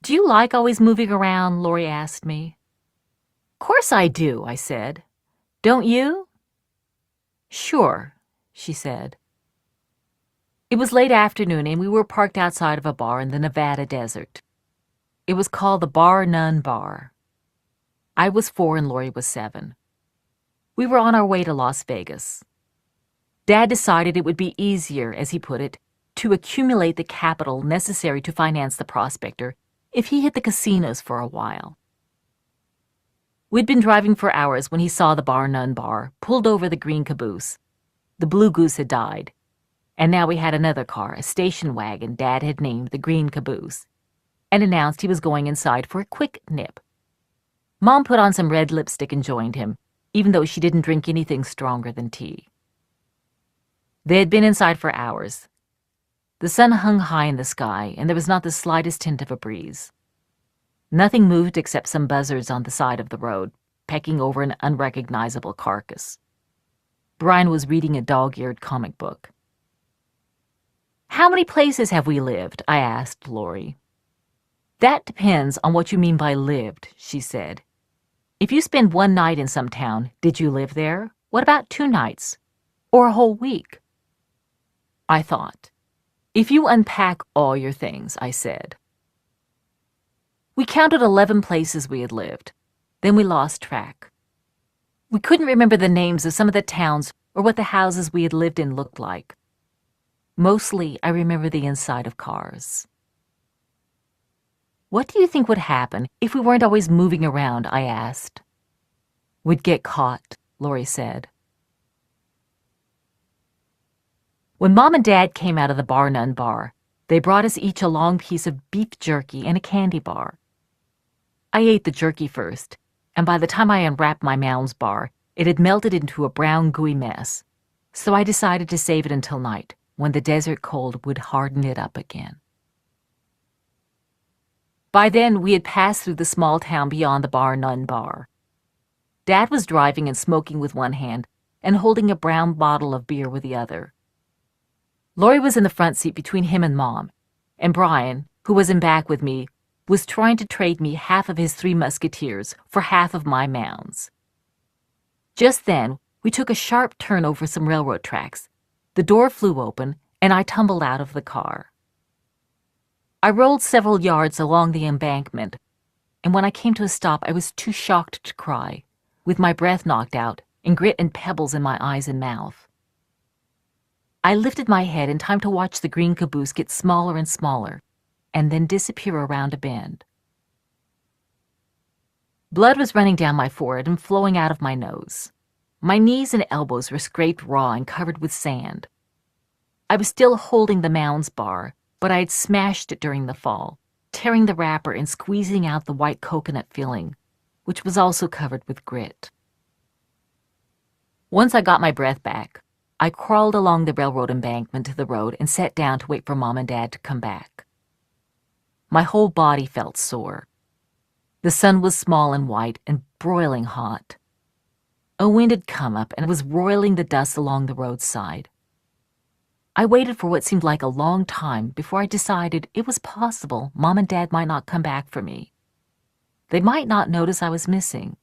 Do you like always moving around? Lori asked me. Course I do, I said. Don't you? Sure, she said. It was late afternoon and we were parked outside of a bar in the Nevada desert. It was called the Bar None Bar. I was 4 and Lori was 7. We were on our way to Las Vegas. Dad decided it would be easier, as he put it, to accumulate the capital necessary to finance the prospector if he hit the casinos for a while. We'd been driving for hours when he saw the Bar None Bar, pulled over the green caboose. The Blue Goose had died, and now we had another car, a station wagon Dad had named the Green Caboose, and announced he was going inside for a quick nip. Mom put on some red lipstick and joined him, even though she didn't drink anything stronger than tea. They had been inside for hours. The sun hung high in the sky, and there was not the slightest hint of a breeze. Nothing moved except some buzzards on the side of the road, pecking over an unrecognizable carcass. Brian was reading a dog-eared comic book. How many places have we lived? I asked Lori. That depends on what you mean by lived, she said. If you spend one night in some town, did you live there? What about 2 nights? Or a whole week? I thought. If you unpack all your things, I said. We counted 11 places we had lived. Then we lost track. We couldn't remember the names of some of the towns or what the houses we had lived in looked like. Mostly, I remember the inside of cars. What do you think would happen if we weren't always moving around? I asked. We'd get caught, Lori said. When Mom and Dad came out of the Bar None Bar, they brought us each a long piece of beef jerky and a candy bar. I ate the jerky first, and by the time I unwrapped my Mounds bar, it had melted into a brown, gooey mess, so I decided to save it until night, when the desert cold would harden it up again. By then, we had passed through the small town beyond the Bar None Bar. Dad was driving and smoking with one hand and holding a brown bottle of beer with the other. Lori was in the front seat between him and Mom, and Brian, who was in back with me, was trying to trade me half of his 3 Musketeers for half of my Mounds. Just then, we took a sharp turn over some railroad tracks. The door flew open, and I tumbled out of the car. I rolled several yards along the embankment, and when I came to a stop, I was too shocked to cry, with my breath knocked out and grit and pebbles in my eyes and mouth. I lifted my head in time to watch the green caboose get smaller and smaller, and then disappear around a bend. Blood was running down my forehead and flowing out of my nose. My knees and elbows were scraped raw and covered with sand. I was still holding the Mounds bar, but I had smashed it during the fall, tearing the wrapper and squeezing out the white coconut filling, which was also covered with grit. Once I got my breath back, I crawled along the railroad embankment to the road and sat down to wait for Mom and Dad to come back. My whole body felt sore. The sun was small and white and broiling hot. A wind had come up and was roiling the dust along the roadside. I waited for what seemed like a long time before I decided it was possible Mom and Dad might not come back for me. They might not notice I was missing.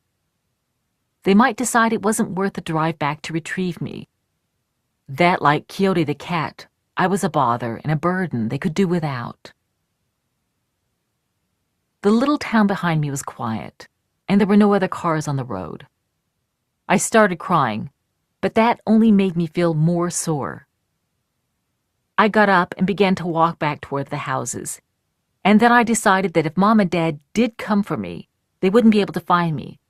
They might decide it wasn't worth the drive back to retrieve me. That, like Coyote the cat, I was a bother and a burden they could do without. The little town behind me was quiet, and there were no other cars on the road. I started crying, but that only made me feel more sore. I got up and began to walk back toward the houses, and then I decided that if Mom and Dad did come for me, they wouldn't be able to find me,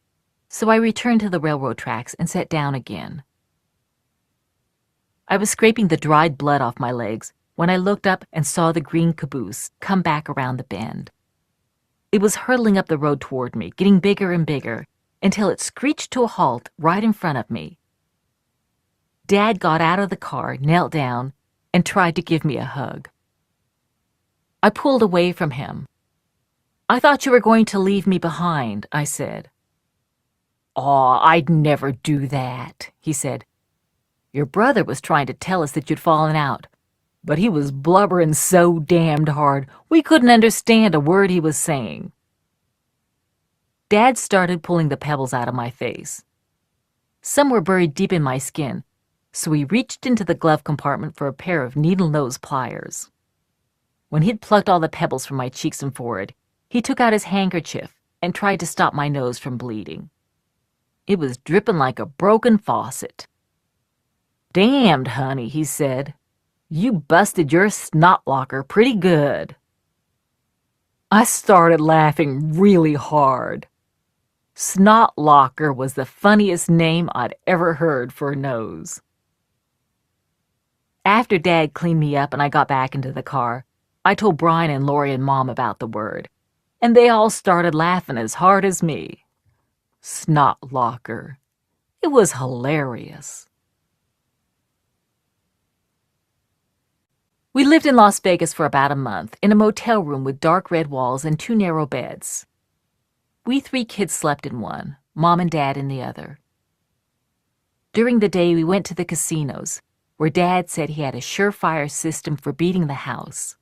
so I returned to the railroad tracks and sat down again. I was scraping the dried blood off my legs when I looked up and saw the green caboose come back around the bend. It was hurtling up the road toward me, getting bigger and bigger, until it screeched to a halt right in front of me. Dad got out of the car, knelt down, and tried to give me a hug. I pulled away from him. "I thought you were going to leave me behind," I said. "Aw, I'd never do that," he said. "Your brother was trying to tell us that you'd fallen out. but he was blubbering so damned hard we couldn't understand a word he was saying. Dad started pulling the pebbles out of my face. Some were buried deep in my skin, so he reached into the glove compartment for a pair of needle-nose pliers. When he'd plucked all the pebbles from my cheeks and forehead, he took out his handkerchief and tried to stop my nose from bleeding. It was dripping like a broken faucet. "Damned, honey," he said. "You busted your snot locker pretty good." I started laughing really hard. Snot locker was the funniest name I'd ever heard for a nose. After Dad cleaned me up and I got back into the car, I told Brian and Lori and Mom about the word, and they all started laughing as hard as me. Snot locker. It was hilarious. We lived in Las Vegas for about a month, in a motel room with dark red walls and 2 narrow beds. We 3 kids slept in one, Mom and Dad in the other. During the day, we went to the casinos, where Dad said he had a surefire system for beating the house.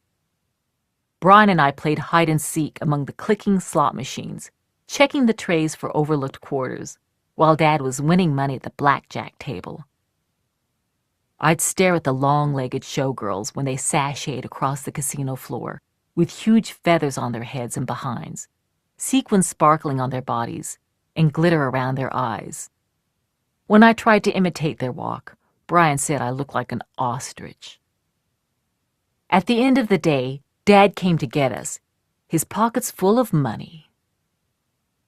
Brian and I played hide and seek among the clicking slot machines, checking the trays for overlooked quarters, while Dad was winning money at the blackjack table. I'd stare at the long-legged showgirls when they sashayed across the casino floor, with huge feathers on their heads and behinds, sequins sparkling on their bodies, and glitter around their eyes. When I tried to imitate their walk, Brian said I looked like an ostrich. At the end of the day, Dad came to get us, his pockets full of money.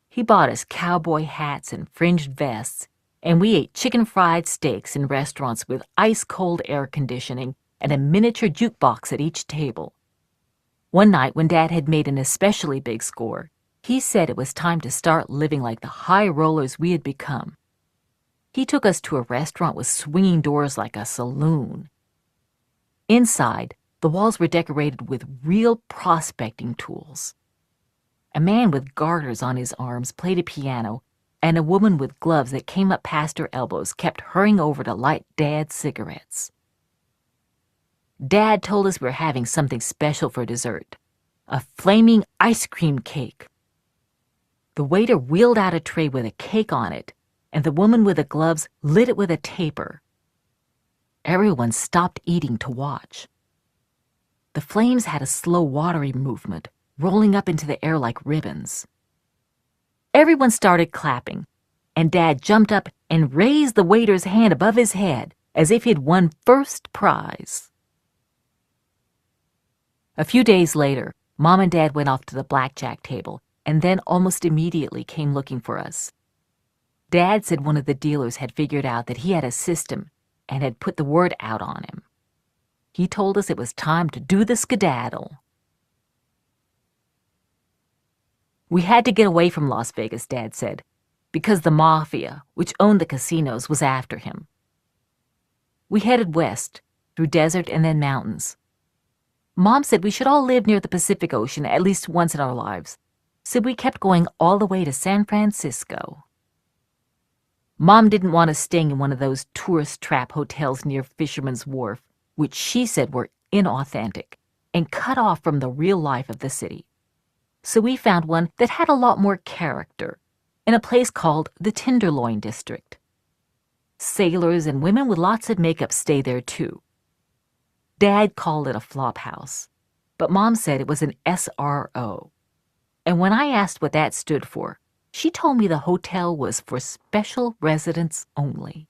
He bought us cowboy hats and fringed vests, and we ate chicken-fried steaks in restaurants with ice-cold air conditioning and a miniature jukebox at each table. One night, when Dad had made an especially big score, he said it was time to start living like the high rollers we had become. He took us to a restaurant with swinging doors like a saloon. Inside, the walls were decorated with real prospecting tools. A man with garters on his arms played a piano, and a woman with gloves that came up past her elbows kept hurrying over to light Dad's cigarettes. Dad told us we were having something special for dessert, a flaming ice cream cake. The waiter wheeled out a tray with a cake on it, and the woman with the gloves lit it with a taper. Everyone stopped eating to watch. The flames had a slow, watery movement, rolling up into the air like ribbons. Everyone started clapping, and Dad jumped up and raised the waiter's hand above his head as if he'd won first prize. A few days later, Mom and Dad went off to the blackjack table, and then almost immediately came looking for us. Dad said one of the dealers had figured out that he had a system and had put the word out on him. He told us it was time to do the skedaddle. We had to get away from Las Vegas, Dad said, because the mafia, which owned the casinos, was after him. We headed west, through desert and then mountains. Mom said we should all live near the Pacific Ocean at least once in our lives, so we kept going all the way to San Francisco. Mom didn't want us staying in one of those tourist trap hotels near Fisherman's Wharf, which she said were inauthentic and cut off from the real life of the city. So we found one that had a lot more character, in a place called the Tenderloin District. Sailors and women with lots of makeup stay there too. Dad called it a flop house, but Mom said it was an SRO. And when I asked what that stood for, she told me the hotel was for special residents only.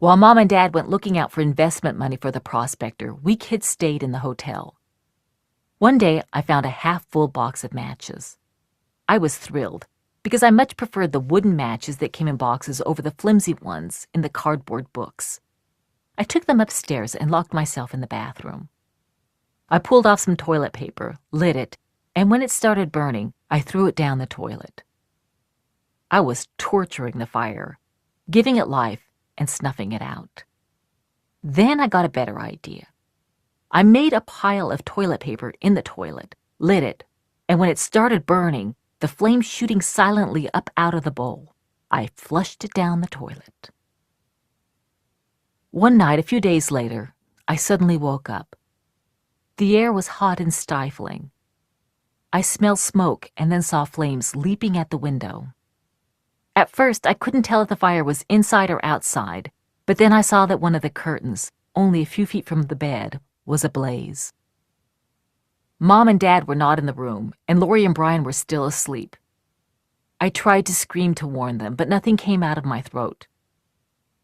While Mom and Dad went looking out for investment money for the prospector, we kids stayed in the hotel. One day, I found a half-full box of matches. I was thrilled, because I much preferred the wooden matches that came in boxes over the flimsy ones in the cardboard books. I took them upstairs and locked myself in the bathroom. I pulled off some toilet paper, lit it, and when it started burning, I threw it down the toilet. I was torturing the fire, giving it life and snuffing it out. Then I got a better idea. I made a pile of toilet paper in the toilet, lit it, and when it started burning, the flame shooting silently up out of the bowl, I flushed it down the toilet. One night, a few days later, I suddenly woke up. The air was hot and stifling. I smelled smoke and then saw flames leaping at the window. At first, I couldn't tell if the fire was inside or outside, but then I saw that one of the curtains, only a few feet from the bed, was ablaze. Mom and Dad were not in the room, and Lori and Brian were still asleep. I tried to scream to warn them, but nothing came out of my throat.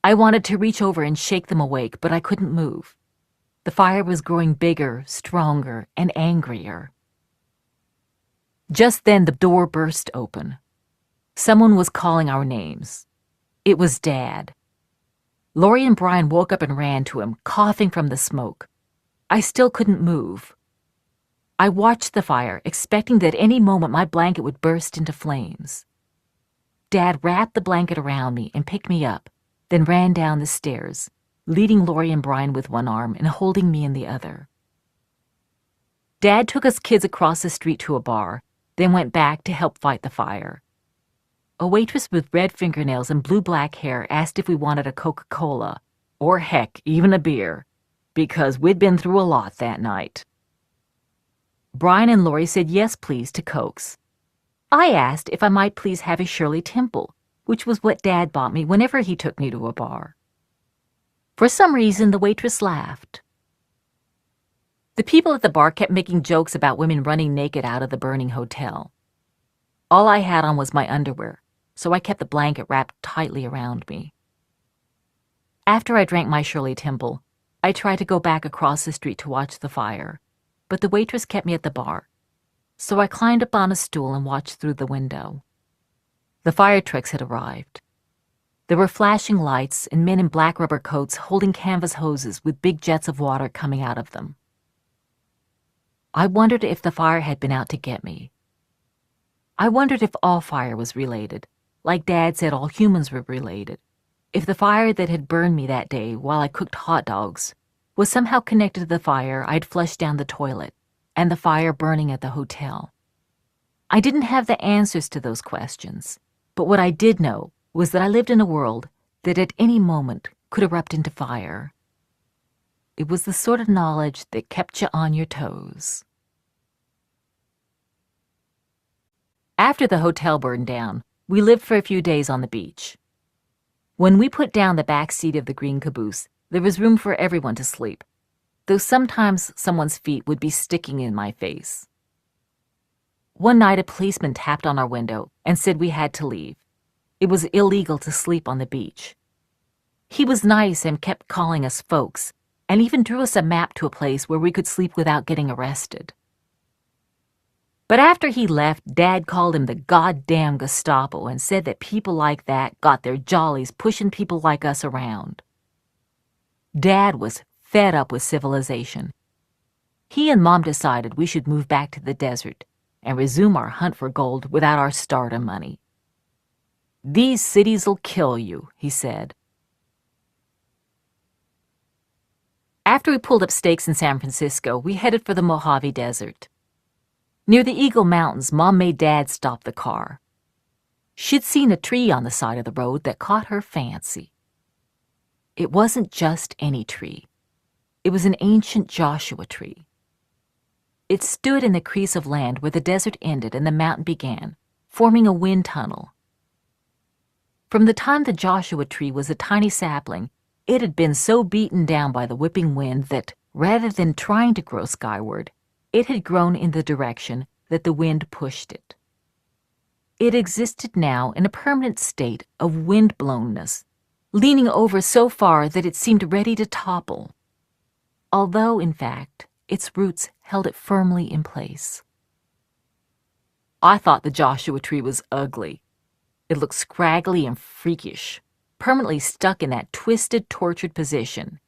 I wanted to reach over and shake them awake, but I couldn't move. The fire was growing bigger, stronger, and angrier. Just then the door burst open. Someone was calling our names. It was Dad. Lori and Brian woke up and ran to him, coughing from the smoke. I still couldn't move. I watched the fire, expecting that any moment my blanket would burst into flames. Dad wrapped the blanket around me and picked me up, then ran down the stairs, leading Lori and Brian with one arm and holding me in the other. Dad took us kids across the street to a bar, then went back to help fight the fire. A waitress with red fingernails and blue-black hair asked if we wanted a Coca-Cola, or heck, even a beer, because we'd been through a lot that night. Brian and Lori said yes, please, to Cokes. I asked if I might please have a Shirley Temple, which was what Dad bought me whenever he took me to a bar. For some reason, the waitress laughed. The people at the bar kept making jokes about women running naked out of the burning hotel. All I had on was my underwear, so I kept the blanket wrapped tightly around me. After I drank my Shirley Temple, I tried to go back across the street to watch the fire, but the waitress kept me at the bar, so I climbed up on a stool and watched through the window. The fire trucks had arrived. There were flashing lights and men in black rubber coats holding canvas hoses with big jets of water coming out of them. I wondered if the fire had been out to get me. I wondered if all fire was related, like Dad said all humans were related. If the fire that had burned me that day while I cooked hot dogs was somehow connected to the fire I'd flushed down the toilet and the fire burning at the hotel. I didn't have the answers to those questions, but what I did know was that I lived in a world that at any moment could erupt into fire. It was the sort of knowledge that kept you on your toes. After the hotel burned down, we lived for a few days on the beach. When we put down the back seat of the green caboose, there was room for everyone to sleep, though sometimes someone's feet would be sticking in my face. One night a policeman tapped on our window and said we had to leave. It was illegal to sleep on the beach. He was nice and kept calling us folks, and even drew us a map to a place where we could sleep without getting arrested. But after he left, Dad called him the goddamn Gestapo and said that people like that got their jollies pushing people like us around. Dad was fed up with civilization. He and Mom decided we should move back to the desert and resume our hunt for gold without our stardom money. "These cities'll kill you," he said. After we pulled up stakes in San Francisco, we headed for the Mojave Desert. Near the Eagle Mountains, Mom made Dad stop the car. She'd seen a tree on the side of the road that caught her fancy. It wasn't just any tree. It was an ancient Joshua tree. It stood in the crease of land where the desert ended and the mountain began, forming a wind tunnel. From the time the Joshua tree was a tiny sapling, it had been so beaten down by the whipping wind that, rather than trying to grow skyward, it had grown in the direction that the wind pushed it. It existed now in a permanent state of wind-blownness, leaning over so far that it seemed ready to topple, although, in fact, its roots held it firmly in place. I thought the Joshua tree was ugly. It looked scraggly and freakish, permanently stuck in that twisted, tortured position.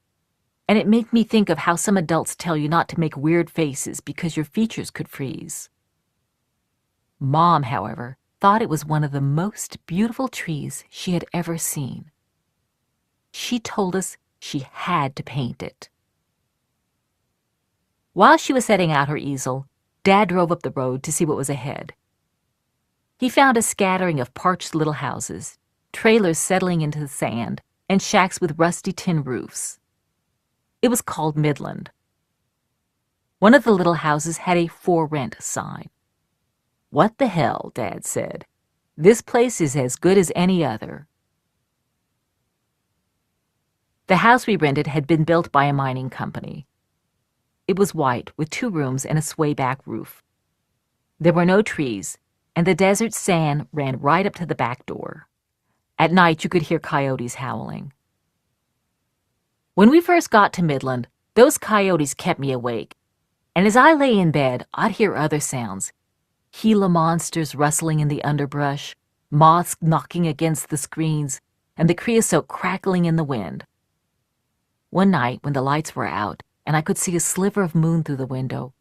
And it made me think of how some adults tell you not to make weird faces because your features could freeze. Mom, however, thought it was one of the most beautiful trees she had ever seen. She told us she had to paint it. While she was setting out her easel, Dad drove up the road to see what was ahead. He found a scattering of parched little houses, trailers settling into the sand, and shacks with rusty tin roofs. It was called Midland. One of the little houses had a "For Rent" sign. "What the hell," Dad said. "This place is as good as any other." The house we rented had been built by a mining company. It was white, with 2 rooms and a sway-back roof. There were no trees, and the desert sand ran right up to the back door. At night, you could hear coyotes howling. When we first got to Midland, those coyotes kept me awake, and as I lay in bed, I'd hear other sounds: Gila monsters rustling in the underbrush, moths knocking against the screens, and the creosote crackling in the wind. One night, when the lights were out and I could see a sliver of moon through the window,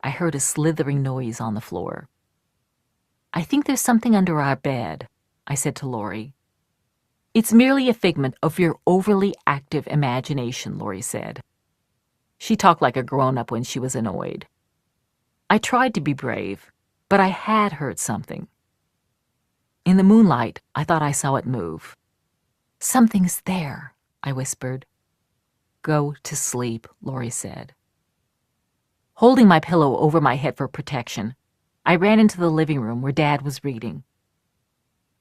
I heard a slithering noise on the floor. "I think there's something under our bed," I said to Lori. "It's merely a figment of your overly active imagination," Lori said. She talked like a grown-up when she was annoyed. I tried to be brave, but I had heard something. In the moonlight, I thought I saw it move. "Something's there," I whispered. "Go to sleep," Lori said. Holding my pillow over my head for protection, I ran into the living room where Dad was reading.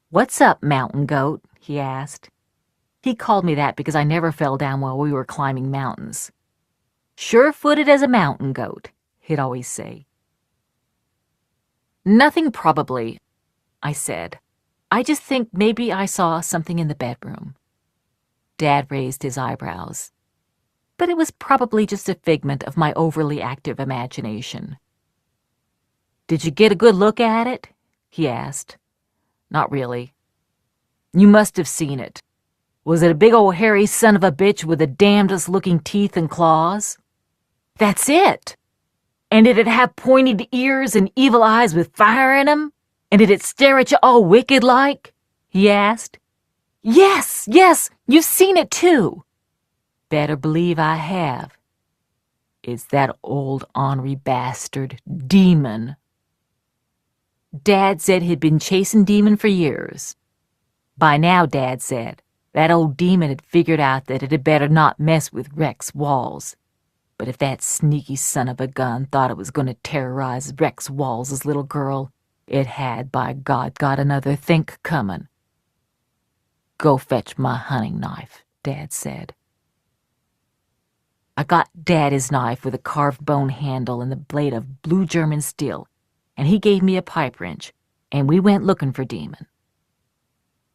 "What's up, mountain goat?" he asked. He called me that because I never fell down while we were climbing mountains. "Sure-footed as a mountain goat," he'd always say. "Nothing, probably," I said. "I just think maybe I saw something in the bedroom." Dad raised his eyebrows. But it was probably just a figment of my overly active imagination. "Did you get a good look at it?" he asked. "Not really." "You must have seen it. Was it a big old hairy son of a bitch with the damnedest-looking teeth and claws?" "That's it." "And did it have pointed ears and evil eyes with fire in 'em? And did it stare at you all wicked-like?" he asked. Yes, you've seen it too." "Better believe I have. It's that old ornery bastard, Demon." Dad said he'd been chasing Demon for years. By now, Dad said, that old Demon had figured out that it had better not mess with Rex Walls. But if that sneaky son of a gun thought it was going to terrorize Rex Walls' little girl, it had, by God, got another think coming. "Go fetch my hunting knife," Dad said. I got Dad his knife with a carved bone handle and the blade of blue German steel, and he gave me a pipe wrench, and we went looking for Demon.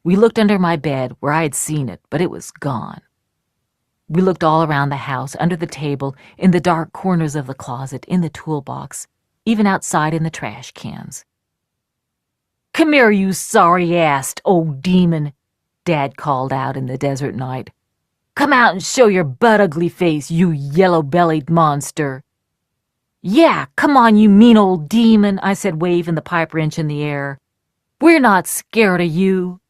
We looked under my bed where I had seen it, but it was gone. We looked all around the house, under the table, in the dark corners of the closet, in the toolbox, even outside in the trash cans. "Come here, you sorry-assed old Demon," Dad called out in the desert night. "Come out and show your butt-ugly face, you yellow-bellied monster." "Yeah, come on, you mean old Demon," I said, waving the pipe wrench in the air. "We're not scared of you."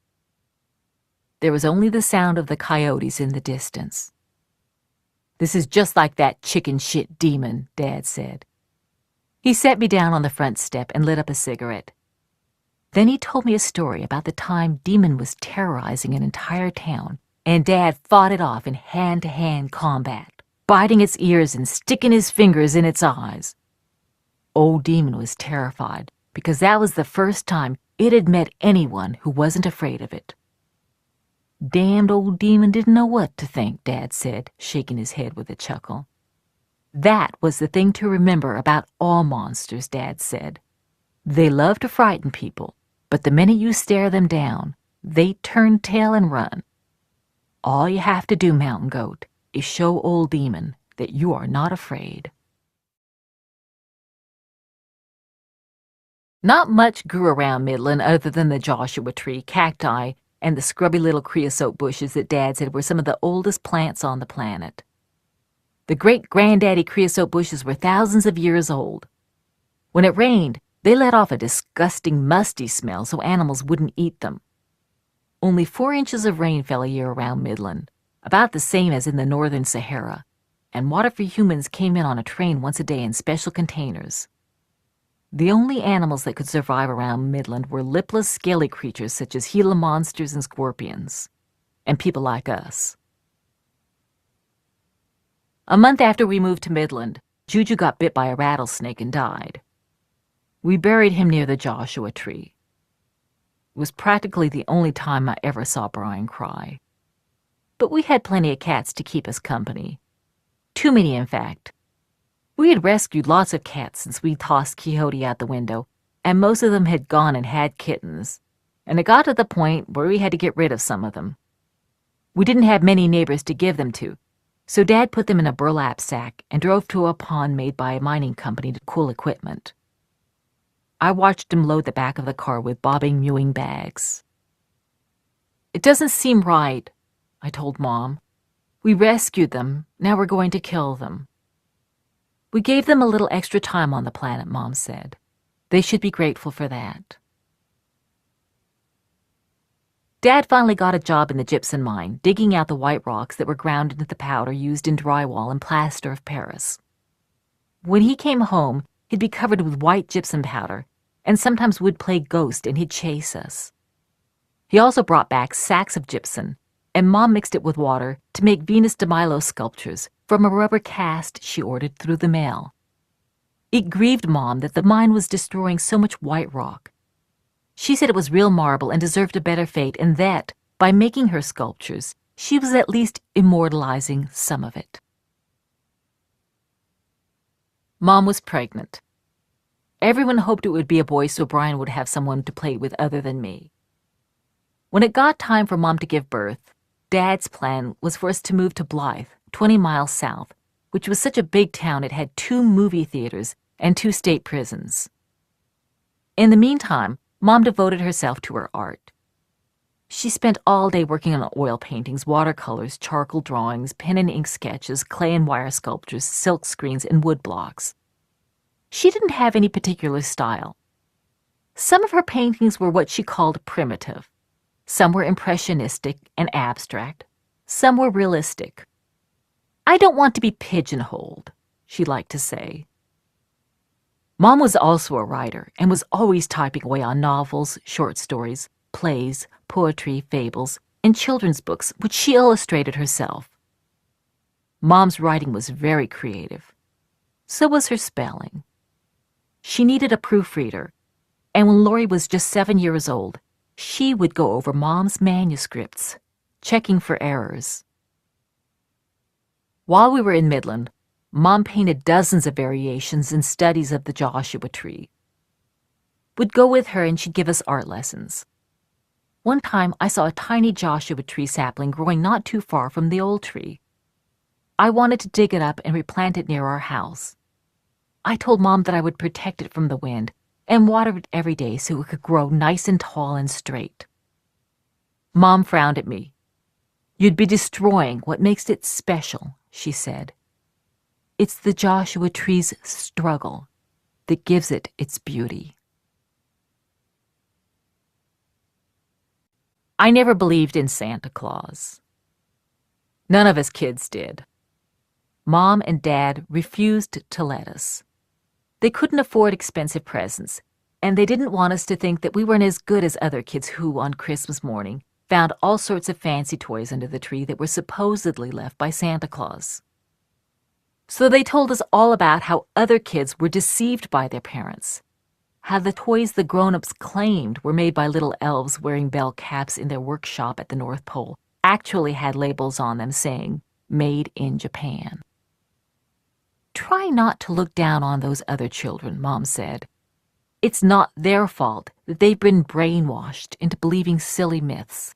There was only the sound of the coyotes in the distance. "This is just like that chicken shit Demon," Dad said. He set me down on the front step and lit up a cigarette. Then he told me a story about the time Demon was terrorizing an entire town, and Dad fought it off in hand-to-hand combat, biting its ears and sticking his fingers in its eyes. Old Demon was terrified because that was the first time it had met anyone who wasn't afraid of it. Damned old Demon didn't know what to think, Dad said, shaking his head with a chuckle. That was the thing to remember about all monsters, Dad said. They love to frighten people, but the minute you stare them down, they turn tail and run. All you have to do, Mountain Goat, is show old Demon that you are not afraid. Not much grew around Midland other than the Joshua tree, cacti, and the scrubby little creosote bushes that Dad said were some of the oldest plants on the planet. The great-granddaddy creosote bushes were thousands of years old. When it rained, they let off a disgusting, musty smell so animals wouldn't eat them. Only 4 inches of rain fell a year around Midland, about the same as in the northern Sahara, and water for humans came in on a train once a day in special containers. The only animals that could survive around Midland were lipless, scaly creatures such as Gila monsters and scorpions, and people like us. A month after we moved to Midland, Juju got bit by a rattlesnake and died. We buried him near the Joshua tree. It was practically the only time I ever saw Brian cry. But we had plenty of cats to keep us company. Too many, in fact. We had rescued lots of cats since we tossed Quixote out the window, and most of them had gone and had kittens, and it got to the point where we had to get rid of some of them. We didn't have many neighbors to give them to, so Dad put them in a burlap sack and drove to a pond made by a mining company to cool equipment. I watched him load the back of the car with bobbing, mewing bags. "It doesn't seem right," I told Mom. "We rescued them, now we're going to kill them." "We gave them a little extra time on the planet," Mom said. "They should be grateful for that." Dad finally got a job in the gypsum mine, digging out the white rocks that were ground into the powder used in drywall and plaster of Paris. When he came home, he'd be covered with white gypsum powder, and sometimes would play ghost and he'd chase us. He also brought back sacks of gypsum, and Mom mixed it with water to make Venus de Milo sculptures from a rubber cast she ordered through the mail. It grieved Mom that the mine was destroying so much white rock. She said it was real marble and deserved a better fate, and that, by making her sculptures, she was at least immortalizing some of it. Mom was pregnant. Everyone hoped it would be a boy so Brian would have someone to play with other than me. When it got time for Mom to give birth, Dad's plan was for us to move to Blythe, 20 miles south, which was such a big town it had 2 movie theaters and 2 state prisons. In the meantime, Mom devoted herself to her art. She spent all day working on oil paintings, watercolors, charcoal drawings, pen and ink sketches, clay and wire sculptures, silk screens, and wood blocks. She didn't have any particular style. Some of her paintings were what she called primitive. Some were impressionistic and abstract. Some were realistic. "I don't want to be pigeonholed," she liked to say. Mom was also a writer and was always typing away on novels, short stories, plays, poetry, fables, and children's books, which she illustrated herself. Mom's writing was very creative. So was her spelling. She needed a proofreader, and when Lori was just 7 years old, she would go over Mom's manuscripts, checking for errors. While we were in Midland, Mom painted dozens of variations and studies of the Joshua tree. We'd go with her and she'd give us art lessons. One time I saw a tiny Joshua tree sapling growing not too far from the old tree. I wanted to dig it up and replant it near our house. I told Mom that I would protect it from the wind and water it every day so it could grow nice and tall and straight. Mom frowned at me. "You'd be destroying what makes it special," she said. "It's the Joshua tree's struggle that gives it its beauty." I never believed in Santa Claus. None of us kids did. Mom and Dad refused to let us. They couldn't afford expensive presents, and they didn't want us to think that we weren't as good as other kids who, on Christmas morning, found all sorts of fancy toys under the tree that were supposedly left by Santa Claus. So they told us all about how other kids were deceived by their parents, how the toys the grown-ups claimed were made by little elves wearing bell caps in their workshop at the North Pole actually had labels on them saying, "Made in Japan." "Try not to look down on those other children," Mom said. "It's not their fault that they've been brainwashed into believing silly myths."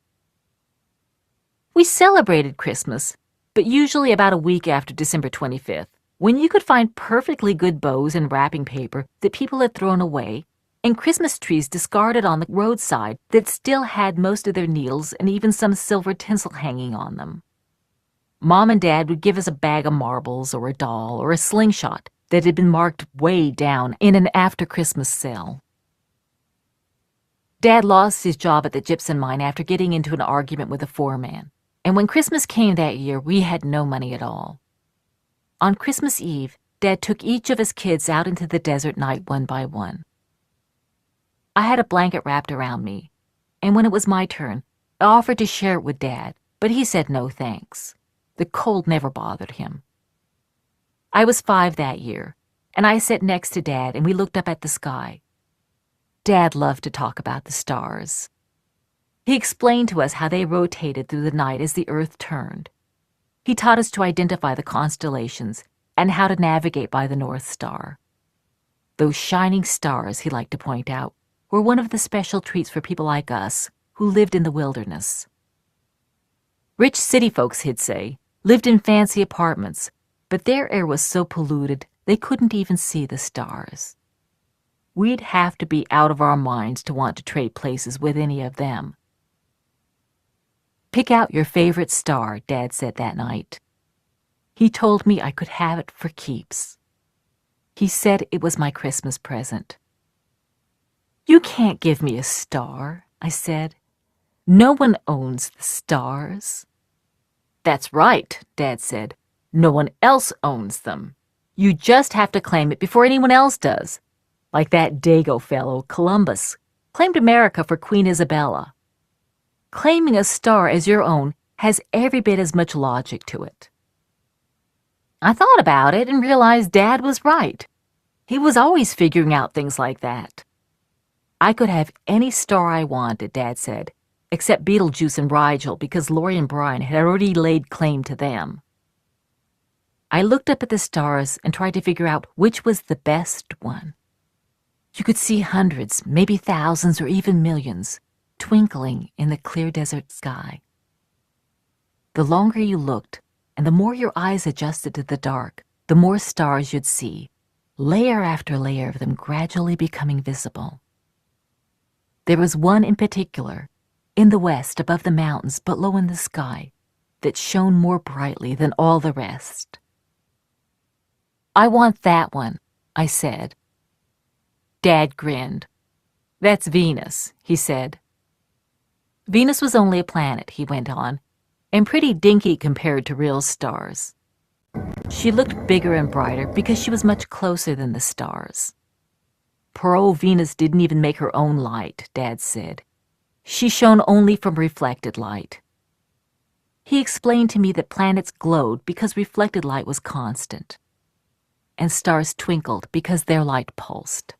We celebrated Christmas, but usually about a week after December 25th, when you could find perfectly good bows and wrapping paper that people had thrown away, and Christmas trees discarded on the roadside that still had most of their needles and even some silver tinsel hanging on them. Mom and Dad would give us a bag of marbles or a doll or a slingshot that had been marked way down in an after-Christmas sale. Dad lost his job at the gypsum mine after getting into an argument with a foreman, and when Christmas came that year, we had no money at all. On Christmas Eve, Dad took each of his kids out into the desert night one by one. I had a blanket wrapped around me, and when it was my turn, I offered to share it with Dad, but he said no thanks. The cold never bothered him. I was 5 that year, and I sat next to Dad and we looked up at the sky. Dad loved to talk about the stars. He explained to us how they rotated through the night as the Earth turned. He taught us to identify the constellations and how to navigate by the North Star. Those shining stars, he liked to point out, were one of the special treats for people like us who lived in the wilderness. Rich city folks, he'd say, lived in fancy apartments, but their air was so polluted they couldn't even see the stars. We'd have to be out of our minds to want to trade places with any of them. Pick out your favorite star, Dad said that night. He told me I could have it for keeps. He said it was my Christmas present. You can't give me a star, I said. No one owns the stars. That's right, Dad said. No one else owns them. You just have to claim it before anyone else does. Like that Dago fellow, Columbus, claimed America for Queen Isabella. Claiming a star as your own has every bit as much logic to it. I thought about it and realized Dad was right. He was always figuring out things like that. I could have any star I wanted, Dad said, except Betelgeuse and Rigel because Lori and Brian had already laid claim to them. I looked up at the stars and tried to figure out which was the best one. You could see hundreds, maybe thousands or even millions, twinkling in the clear desert sky. The longer you looked, and the more your eyes adjusted to the dark, the more stars you'd see, layer after layer of them gradually becoming visible. There was one in particular, in the west above the mountains but low in the sky, that shone more brightly than all the rest. I want that one, I said. Dad grinned. That's Venus, he said. Venus was only a planet, he went on, and pretty dinky compared to real stars. She looked bigger and brighter because she was much closer than the stars. Poor old Venus didn't even make her own light, Dad said. She shone only from reflected light. He explained to me that planets glowed because reflected light was constant, and stars twinkled because their light pulsed.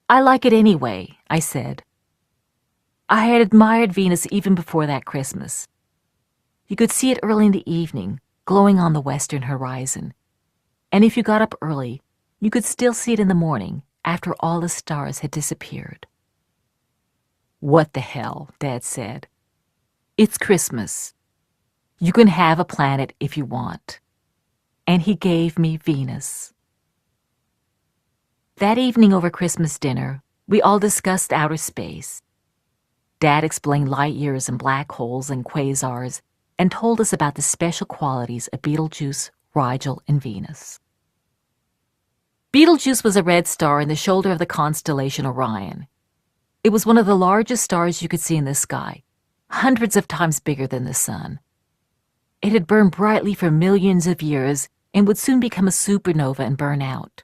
I like it anyway, I said. I had admired Venus even before that Christmas. You could see it early in the evening, glowing on the western horizon. And if you got up early, you could still see it in the morning after all the stars had disappeared. What the hell, Dad said. It's Christmas. You can have a planet if you want. And he gave me Venus. That evening over Christmas dinner, we all discussed outer space. Dad explained light years and black holes and quasars and told us about the special qualities of Betelgeuse, Rigel, and Venus. Betelgeuse was a red star in the shoulder of the constellation Orion. It was one of the largest stars you could see in the sky, hundreds of times bigger than the sun. It had burned brightly for millions of years and would soon become a supernova and burn out.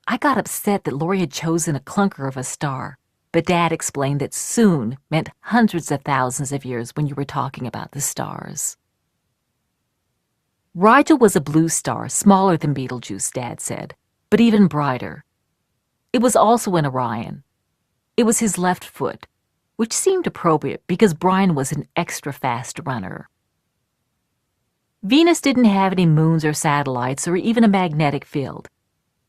I got upset that Lori had chosen a clunker of a star, but Dad explained that soon meant hundreds of thousands of years when you were talking about the stars. Rigel was a blue star, smaller than Betelgeuse, Dad said, but even brighter. It was also in Orion. It was his left foot, which seemed appropriate because Brian was an extra fast runner. Venus didn't have any moons or satellites or even a magnetic field,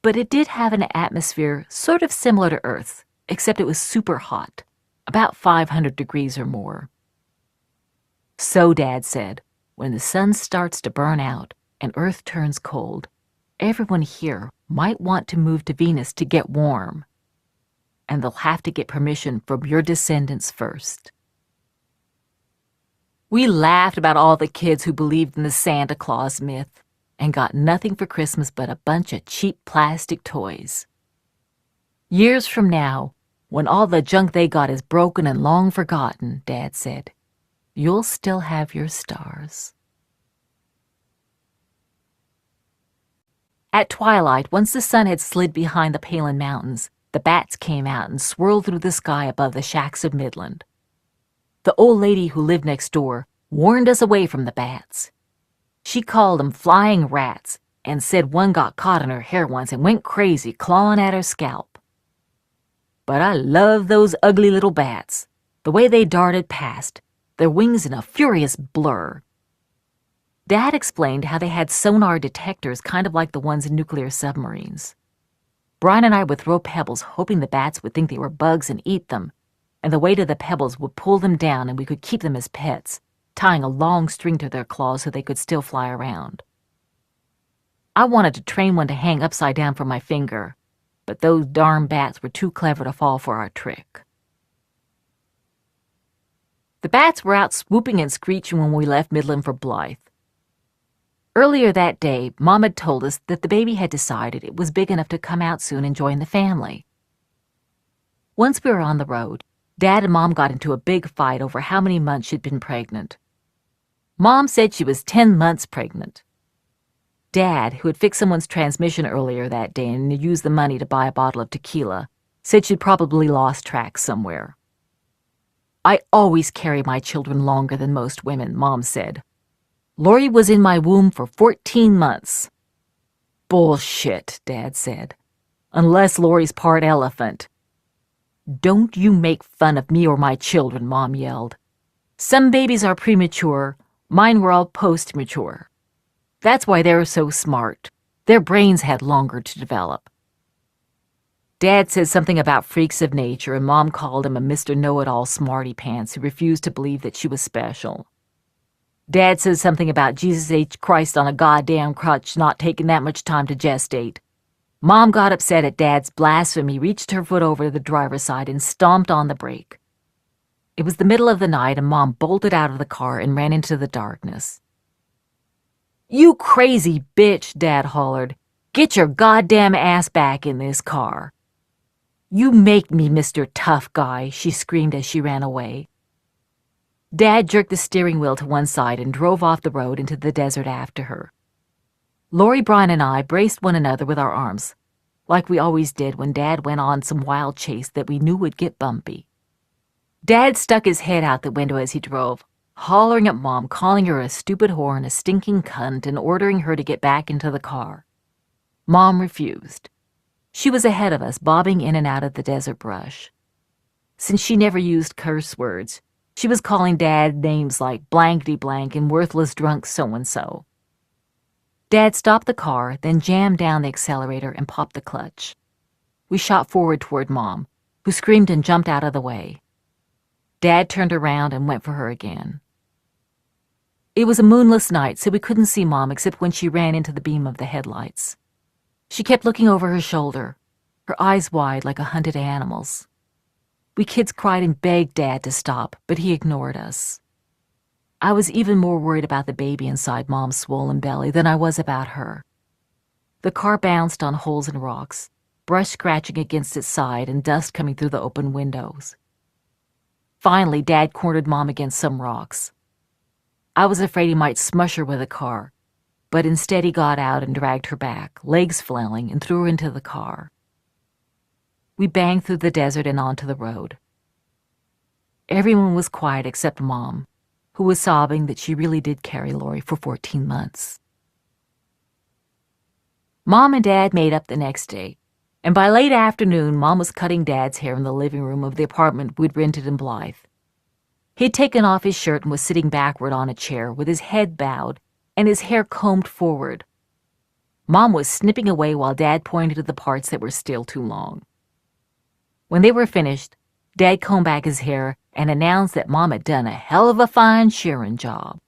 but it did have an atmosphere sort of similar to Earth, except it was super hot, about 500 degrees or more. So, Dad said, when the sun starts to burn out and Earth turns cold, everyone here might want to move to Venus to get warm. And they'll have to get permission from your descendants first. We laughed about all the kids who believed in the Santa Claus myth and got nothing for Christmas but a bunch of cheap plastic toys. Years from now, when all the junk they got is broken and long forgotten, Dad said, you'll still have your stars. At twilight, once the sun had slid behind the Palin Mountains, the bats came out and swirled through the sky above the shacks of Midland. The old lady who lived next door warned us away from the bats. She called them flying rats and said one got caught in her hair once and went crazy, clawing at her scalp. But I loved those ugly little bats, the way they darted past, their wings in a furious blur. Dad explained how they had sonar detectors kind of like the ones in nuclear submarines. Brian and I would throw pebbles, hoping the bats would think they were bugs and eat them, and the weight of the pebbles would pull them down and we could keep them as pets, tying a long string to their claws so they could still fly around. I wanted to train one to hang upside down from my finger, but those darn bats were too clever to fall for our trick. The bats were out swooping and screeching when we left Midland for Blythe. Earlier that day, Mom had told us that the baby had decided it was big enough to come out soon and join the family. Once we were on the road, Dad and Mom got into a big fight over how many months she'd been pregnant. Mom said she was 10 months pregnant. Dad, who had fixed someone's transmission earlier that day and had used the money to buy a bottle of tequila, said she'd probably lost track somewhere. I always carry my children longer than most women, Mom said. Lori was in my womb for 14 months. Bullshit, Dad said. Unless Lori's part elephant. Don't you make fun of me or my children, Mom yelled. Some babies are premature. Mine were all post-mature. That's why they were so smart. Their brains had longer to develop. Dad said something about freaks of nature, and Mom called him a Mr. Know-it-all smarty pants who refused to believe that she was special. Dad said something about Jesus H. Christ on a goddamn crutch not taking that much time to gestate. Mom got upset at Dad's blasphemy, reached her foot over to the driver's side, and stomped on the brake. It was the middle of the night, and Mom bolted out of the car and ran into the darkness. You crazy bitch, Dad hollered. Get your goddamn ass back in this car. You make me, Mr. Tough Guy, she screamed as she ran away. Dad jerked the steering wheel to one side and drove off the road into the desert after her. Lori, Brian, and I braced one another with our arms, like we always did when Dad went on some wild chase that we knew would get bumpy. Dad stuck his head out the window as he drove, hollering at Mom, calling her a stupid whore and a stinking cunt, and ordering her to get back into the car. Mom refused. She was ahead of us, bobbing in and out of the desert brush. Since she never used curse words, she was calling Dad names like blankety-blank and worthless drunk so-and-so. Dad stopped the car, then jammed down the accelerator and popped the clutch. We shot forward toward Mom, who screamed and jumped out of the way. Dad turned around and went for her again. It was a moonless night, so we couldn't see Mom except when she ran into the beam of the headlights. She kept looking over her shoulder, her eyes wide like a hunted animal's. We kids cried and begged Dad to stop, but he ignored us. I was even more worried about the baby inside Mom's swollen belly than I was about her. The car bounced on holes and rocks, brush scratching against its side and dust coming through the open windows. Finally, Dad cornered Mom against some rocks. I was afraid he might smush her with a car, but instead he got out and dragged her back, legs flailing, and threw her into the car. We banged through the desert and onto the road. Everyone was quiet except Mom, who was sobbing that she really did carry Lori for 14 months. Mom and Dad made up the next day, and by late afternoon, Mom was cutting Dad's hair in the living room of the apartment we'd rented in Blythe. He'd taken off his shirt and was sitting backward on a chair with his head bowed and his hair combed forward. Mom was snipping away while Dad pointed to the parts that were still too long. When they were finished, Dad combed back his hair and announced that Mom had done a hell of a fine shearing job.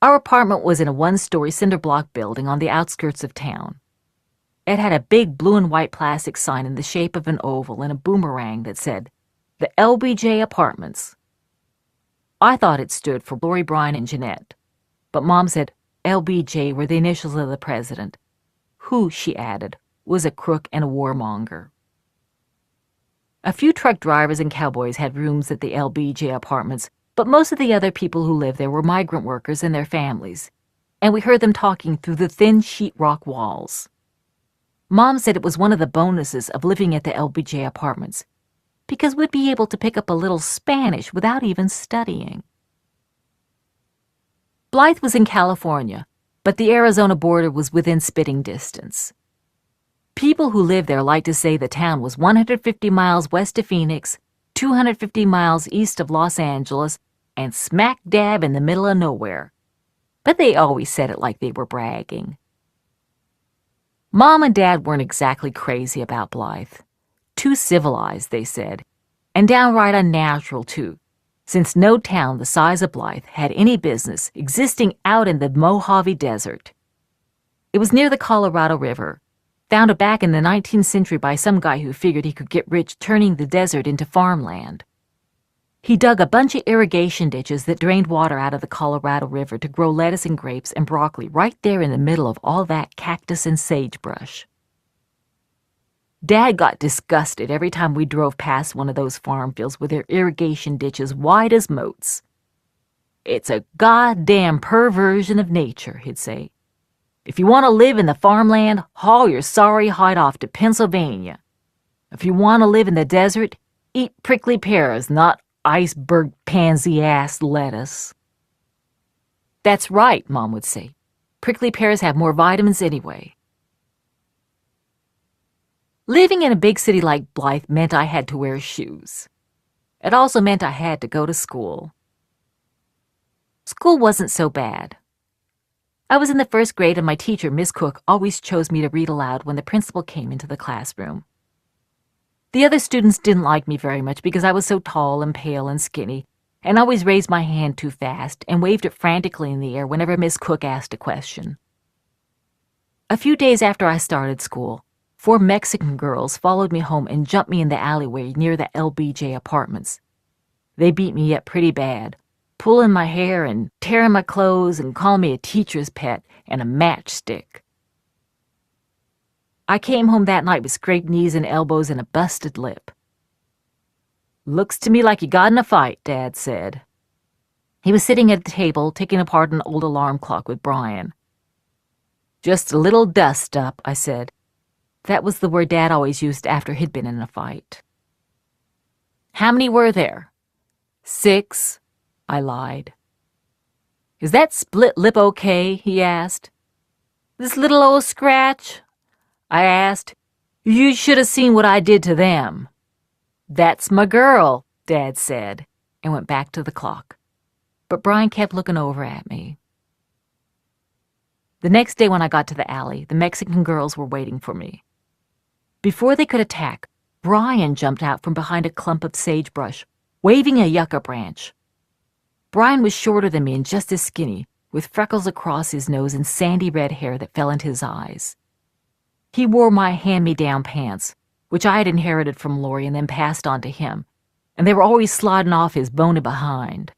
Our apartment was in a one-story cinder block building on the outskirts of town. It had a big blue and white plastic sign in the shape of an oval and a boomerang that said, "The LBJ Apartments." I thought it stood for Lori, Brian, and Jeanette, but Mom said LBJ were the initials of the president, who, she added, was a crook and a warmonger. A few truck drivers and cowboys had rooms at the LBJ Apartments, but most of the other people who lived there were migrant workers and their families, and we heard them talking through the thin sheetrock walls. Mom said it was one of the bonuses of living at the LBJ Apartments, because we'd be able to pick up a little Spanish without even studying. Blythe was in California, but the Arizona border was within spitting distance. People who lived there liked to say the town was 150 miles west of Phoenix, 250 miles east of Los Angeles, and smack dab in the middle of nowhere. But they always said it like they were bragging. Mom and Dad weren't exactly crazy about Blythe. Too civilized, they said, and downright unnatural, too, since no town the size of Blythe had any business existing out in the Mojave Desert. It was near the Colorado River, founded back in the 19th century by some guy who figured he could get rich turning the desert into farmland. He dug a bunch of irrigation ditches that drained water out of the Colorado River to grow lettuce and grapes and broccoli right there in the middle of all that cactus and sagebrush. Dad got disgusted every time we drove past one of those farm fields with their irrigation ditches wide as moats. "It's a goddamn perversion of nature," he'd say. "If you want to live in the farmland, haul your sorry hide off to Pennsylvania. If you want to live in the desert, eat prickly pears, not iceberg pansy-ass lettuce." "That's right," Mom would say. "Prickly pears have more vitamins anyway." Living in a big city like Blythe meant I had to wear shoes. It also meant I had to go to school. School wasn't so bad. I was in the first grade and my teacher, Miss Cook, always chose me to read aloud when the principal came into the classroom. The other students didn't like me very much because I was so tall and pale and skinny, and always raised my hand too fast and waved it frantically in the air whenever Miss Cook asked a question. A few days after I started school, 4 Mexican girls followed me home and jumped me in the alleyway near the LBJ apartments. They beat me up pretty bad, pulling my hair and tearing my clothes and calling me a teacher's pet and a matchstick. I came home that night with scraped knees and elbows and a busted lip. "Looks to me like you got in a fight," Dad said. He was sitting at the table taking apart an old alarm clock with Brian. "Just a little dust-up," I said. That was the word Dad always used after he'd been in a fight. "How many were there?" "6, I lied. "Is that split lip okay?" he asked. "This little old scratch?" I asked. "You should have seen what I did to them." "That's my girl," Dad said, and went back to the clock. But Brian kept looking over at me. The next day when I got to the alley, the Mexican girls were waiting for me. Before they could attack, Brian jumped out from behind a clump of sagebrush, waving a yucca branch. Brian was shorter than me and just as skinny, with freckles across his nose and sandy red hair that fell into his eyes. He wore my hand-me-down pants, which I had inherited from Lori and then passed on to him, and they were always sliding off his bony behind.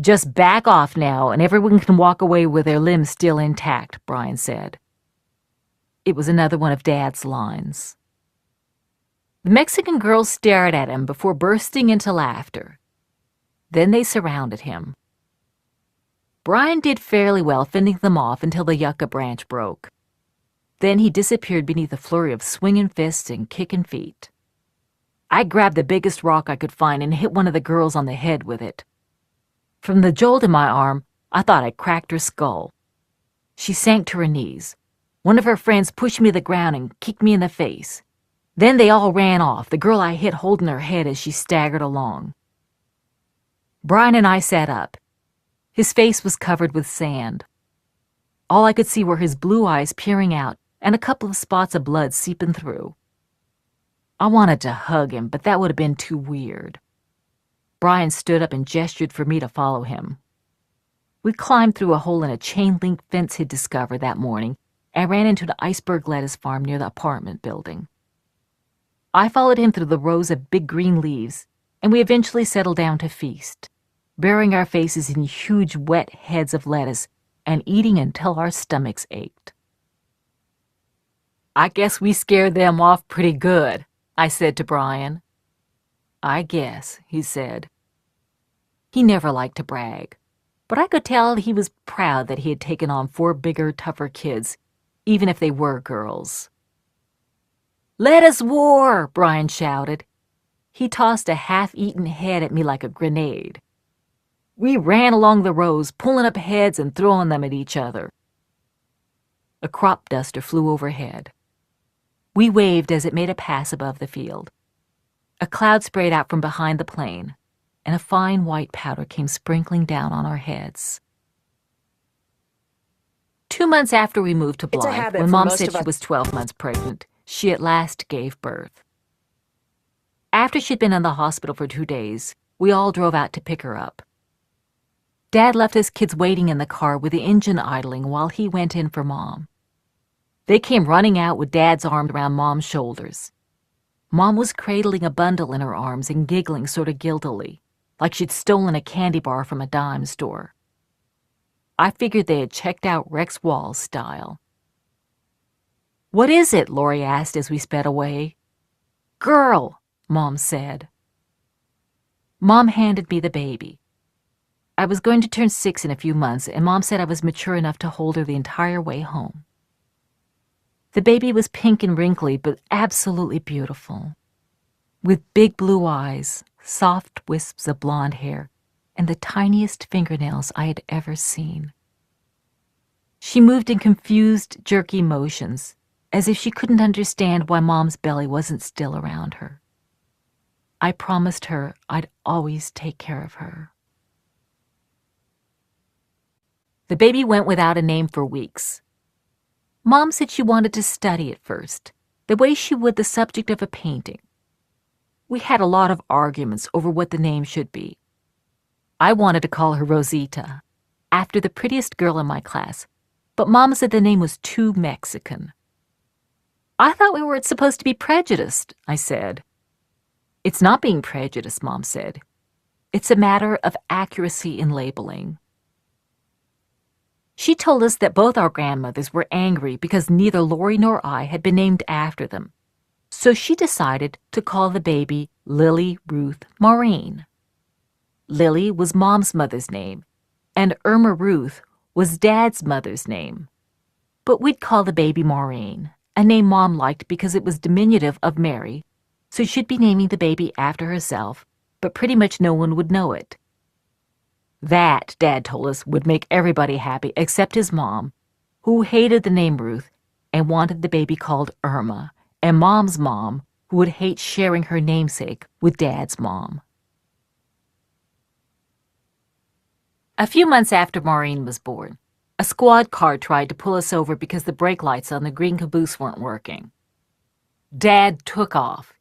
"Just back off now, and everyone can walk away with their limbs still intact," Brian said. It was another one of Dad's lines. The Mexican girls stared at him before bursting into laughter. Then they surrounded him. Brian did fairly well fending them off until the yucca branch broke. Then he disappeared beneath a flurry of swinging fists and kicking feet. I grabbed the biggest rock I could find and hit one of the girls on the head with it. From the jolt in my arm, I thought I'd cracked her skull. She sank to her knees. One of her friends pushed me to the ground and kicked me in the face. Then they all ran off, the girl I hit holding her head as she staggered along. Brian and I sat up. His face was covered with sand. All I could see were his blue eyes peering out and a couple of spots of blood seeping through. I wanted to hug him, but that would have been too weird. Brian stood up and gestured for me to follow him. We climbed through a hole in a chain-link fence he'd discovered that morning and ran into the iceberg lettuce farm near the apartment building. I followed him through the rows of big green leaves, and we eventually settled down to feast, burying our faces in huge wet heads of lettuce and eating until our stomachs ached. "I guess we scared them off pretty good," I said to Brian. "I guess," he said. He never liked to brag, but I could tell he was proud that he had taken on 4 bigger, tougher kids, even if they were girls. "Lettuce war!" Brian shouted. He tossed a half-eaten head at me like a grenade. We ran along the rows, pulling up heads and throwing them at each other. A crop duster flew overhead. We waved as it made a pass above the field. A cloud sprayed out from behind the plane, and a fine white powder came sprinkling down on our heads. 2 months after we moved to Blythe, when Mom said she was 12 months pregnant, she at last gave birth. After she'd been in the hospital for 2 days, we all drove out to pick her up. Dad left his kids waiting in the car with the engine idling while he went in for Mom. They came running out with Dad's arms around Mom's shoulders. Mom was cradling a bundle in her arms and giggling sort of guiltily, like she'd stolen a candy bar from a dime store. I figured they had checked out Rex Wall's style. "What is it?" Lori asked as we sped away. "Girl," Mom said. Mom handed me the baby. I was going to turn 6 in a few months, and Mom said I was mature enough to hold her the entire way home. The baby was pink and wrinkly, but absolutely beautiful, with big blue eyes, soft wisps of blonde hair, and the tiniest fingernails I had ever seen. She moved in confused, jerky motions, as if she couldn't understand why Mom's belly wasn't still around her. I promised her I'd always take care of her. The baby went without a name for weeks. Mom said she wanted to study it first, the way she would the subject of a painting. We had a lot of arguments over what the name should be. I wanted to call her Rosita, after the prettiest girl in my class, but Mom said the name was too Mexican. "I thought we weren't supposed to be prejudiced," I said. "It's not being prejudiced," Mom said. "It's a matter of accuracy in labeling." She told us that both our grandmothers were angry because neither Lori nor I had been named after them, so she decided to call the baby Lily Ruth Maureen. Lily was Mom's mother's name, and Irma Ruth was Dad's mother's name. But we'd call the baby Maureen, a name Mom liked because it was diminutive of Mary, so she'd be naming the baby after herself, but pretty much no one would know it. That, Dad told us, would make everybody happy except his mom, who hated the name Ruth and wanted the baby called Irma, and Mom's mom, who would hate sharing her namesake with Dad's mom. A few months after Maureen was born, a squad car tried to pull us over because the brake lights on the green caboose weren't working. Dad took off.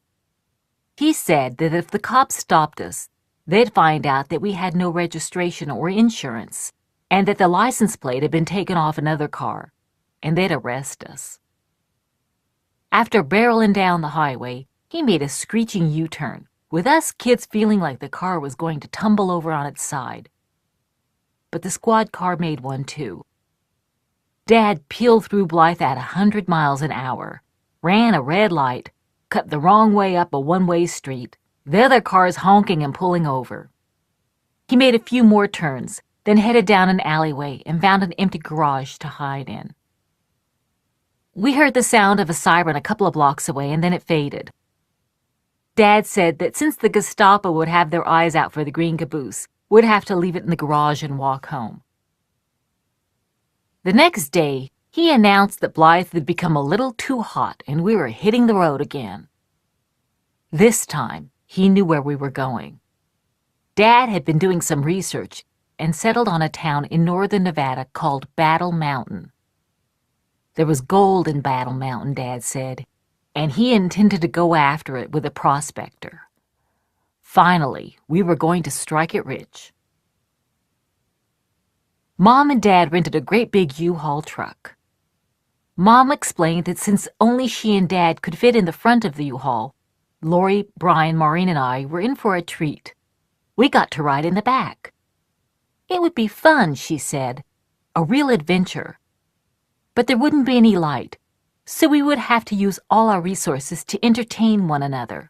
He said that if the cops stopped us, they'd find out that we had no registration or insurance, and that the license plate had been taken off another car, and they'd arrest us. After barreling down the highway, he made a screeching U-turn, with us kids feeling like the car was going to tumble over on its side. But the squad car made one too. Dad peeled through Blythe at 100 miles an hour, ran a red light, cut the wrong way up a one-way street, the other cars honking and pulling over. He made a few more turns, then headed down an alleyway and found an empty garage to hide in. We heard the sound of a siren a couple of blocks away, and then it faded. Dad said that since the Gestapo would have their eyes out for the green caboose, we'd have to leave it in the garage and walk home. The next day, he announced that Blythe had become a little too hot and we were hitting the road again. This time, he knew where we were going. Dad had been doing some research and settled on a town in northern Nevada called Battle Mountain. There was gold in Battle Mountain, Dad said, and he intended to go after it with a prospector. Finally, we were going to strike it rich. Mom and Dad rented a great big U-Haul truck. Mom explained that since only she and Dad could fit in the front of the U-Haul, Lori, Brian, Maureen, and I were in for a treat. We got to ride in the back. It would be fun, she said, a real adventure. But there wouldn't be any light, so we would have to use all our resources to entertain one another.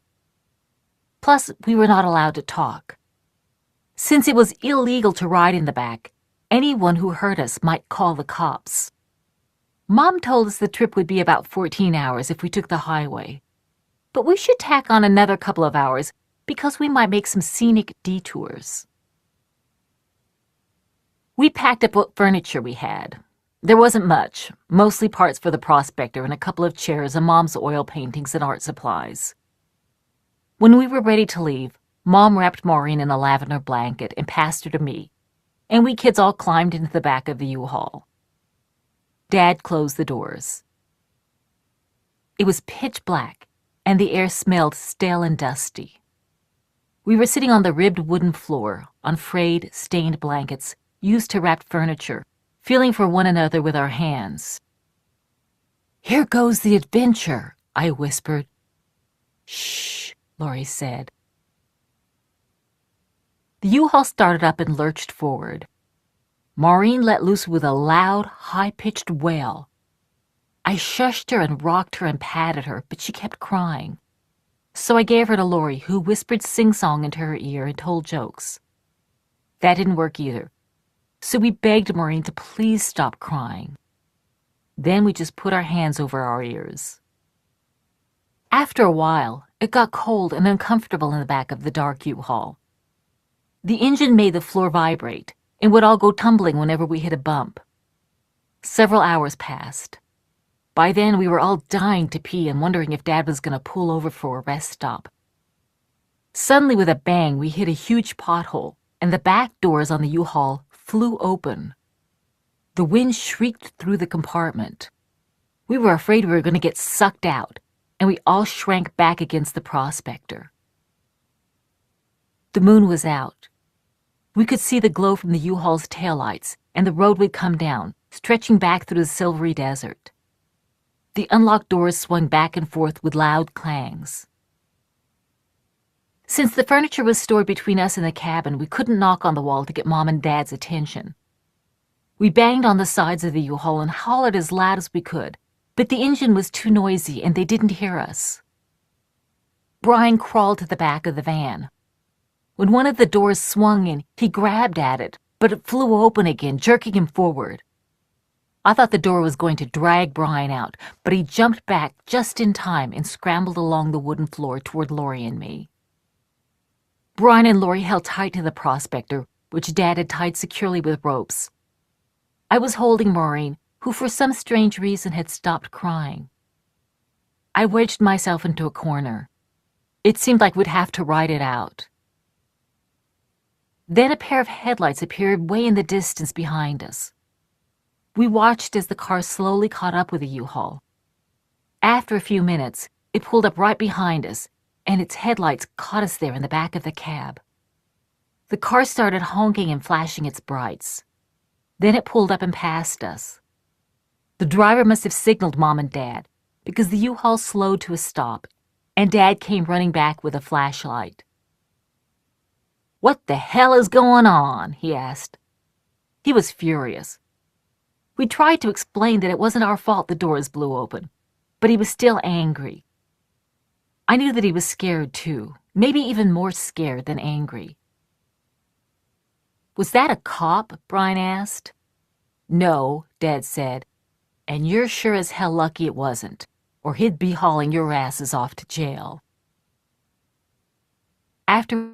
Plus, we were not allowed to talk. Since it was illegal to ride in the back, anyone who heard us might call the cops. Mom told us the trip would be about 14 hours if we took the highway. But we should tack on another couple of hours because we might make some scenic detours. We packed up what furniture we had. There wasn't much, mostly parts for the prospector and a couple of chairs and Mom's oil paintings and art supplies. When we were ready to leave, Mom wrapped Maureen in a lavender blanket and passed her to me, and we kids all climbed into the back of the U-Haul. Dad closed the doors. It was pitch black, and the air smelled stale and dusty. We were sitting on the ribbed wooden floor, on frayed, stained blankets used to wrap furniture, feeling for one another with our hands. "Here goes the adventure," I whispered. "Shh," Laurie said. The U-Haul started up and lurched forward. Maureen let loose with a loud, high-pitched wail. I shushed her and rocked her and patted her, but she kept crying. So I gave her to Laurie, who whispered sing-song into her ear and told jokes. That didn't work either, so we begged Maureen to please stop crying. Then we just put our hands over our ears. After a while, it got cold and uncomfortable in the back of the dark U-Haul. The engine made the floor vibrate and would all go tumbling whenever we hit a bump. Several hours passed. By then, we were all dying to pee and wondering if Dad was going to pull over for a rest stop. Suddenly, with a bang, we hit a huge pothole, and the back doors on the U-Haul flew open. The wind shrieked through the compartment. We were afraid we were going to get sucked out, and we all shrank back against the prospector. The moon was out. We could see the glow from the U-Haul's taillights, and the road would come down, stretching back through the silvery desert. The unlocked doors swung back and forth with loud clangs. Since the furniture was stored between us and the cabin, we couldn't knock on the wall to get Mom and Dad's attention. We banged on the sides of the U-Haul and hollered as loud as we could, but the engine was too noisy and they didn't hear us. Brian crawled to the back of the van. When one of the doors swung in, he grabbed at it, but it flew open again, jerking him forward. I thought the door was going to drag Brian out, but he jumped back just in time and scrambled along the wooden floor toward Laurie and me. Brian and Laurie held tight to the prospector, which Dad had tied securely with ropes. I was holding Maureen, who for some strange reason had stopped crying. I wedged myself into a corner. It seemed like we'd have to ride it out. Then a pair of headlights appeared way in the distance behind us. We watched as the car slowly caught up with the U-Haul. After a few minutes, it pulled up right behind us, and its headlights caught us there in the back of the cab. The car started honking and flashing its brights. Then it pulled up and passed us. The driver must have signaled Mom and Dad, because the U-Haul slowed to a stop, and Dad came running back with a flashlight. "What the hell is going on?" he asked. He was furious. We tried to explain that it wasn't our fault the doors blew open, but he was still angry. I knew that he was scared too, maybe even more scared than angry. "Was that a cop?" Brian asked. "No," Dad said, "and you're sure as hell lucky it wasn't, or he'd be hauling your asses off to jail." After